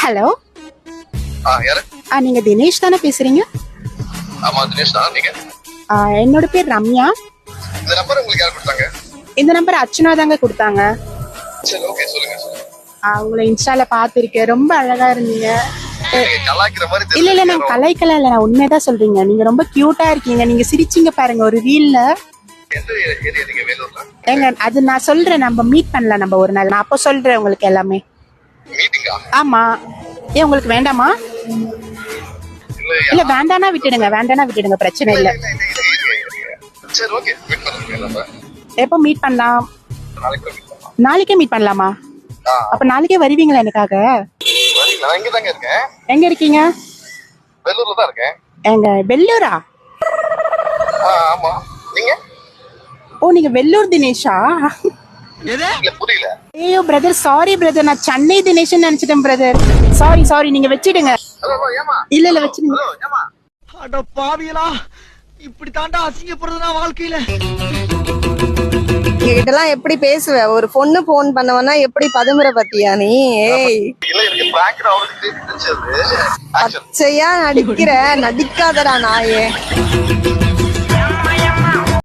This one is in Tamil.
ஹலோ, யாரு? நீங்க தினேஷ் தானே பேசுறீங்க? ஆமா தினேஷ் தான். நீங்க? என்னோட பேர் ரம்யா. இந்த நம்பர் உங்களுக்கு யார் கொடுத்தாங்க? இந்த நம்பர் அர்ச்சனா தாங்க கொடுத்தாங்க. சரி, ஓகே, சொல்லுங்க சொல்லுங்க. உங்களை இன்ஸ்டால பாத்திருக்கேன், ரொம்ப அழகா இருந்தீங்க. நீங்க கலாய்க்கிற மாதிரி இல்ல நான் கலாய்க்கல, இல்ல நான் உண்மையதான் சொல்றீங்க. நீங்க ரொம்ப கியூட்டா இருக்கீங்க. நீங்க சிரிச்சீங்க பாருங்க ஒரு ரீல்ல. எந்த ஏரியா நீங்க? வேலூர்ல? ஏங்க அது நான் சொல்றேன், நம்ம மீட் பண்ணலாம் நம்ம ஒரு நாள். நான் அப்போ சொல்றேன் உங்களுக்கு எல்லாமே. மீட்டிங்கா? ஆமா. ஏன் உங்களுக்கு வேண்டாமா? இல்ல வேண்டானா விட்டுடுங்க, வேண்டானா விட்டுடுங்க, பிரச்சனை இல்ல. சரி, ஓகே, மீட் பண்ணலாம். நம்ம எப்போ மீட் பண்ணலாம்? நாளைக்கு மீட் பண்ணலாம். நாளைக்கே மீட் பண்ணலாமா? அப்ப நாளைக்கே வருவீங்களா எனக்காக? வரீங்களா? நான் இங்க தாங்க இருக்கேன். எங்க இருக்கீங்க? வேலூர்ல தான் இருக்கேன். எங்க வெள்ளூரா? ஆமா. நீங்க? ஓ, நீங்க வெள்ளூர் தினேஷா? இல்ல, புரியல. ஐயோ பிரதர், சாரி பிரதர், நான் சென்னை தினேஷ் நினைச்சிட்டேன் பிரதர். சாரி சாரி, நீங்க வச்சிடுங்க. ஏமா? இல்ல வச்சிடுங்க. ஏமா? அட பாவியலா, இப்படி தாண்டா அசிங்கப்படுறதுனா வாழ்க்கையில. என்கிட்டலாம் எப்படி பேசுவ? ஒரு பொண்ணு போன் பண்ணவனா எப்படி பதுமுறை பத்தியா நீ? ஏய், இல்ல, எனக்கு பிராங்க் அவருக்கு தெரிஞ்சது. பச்சையா நடிக்கிற, நடிக்காதடா நாயே.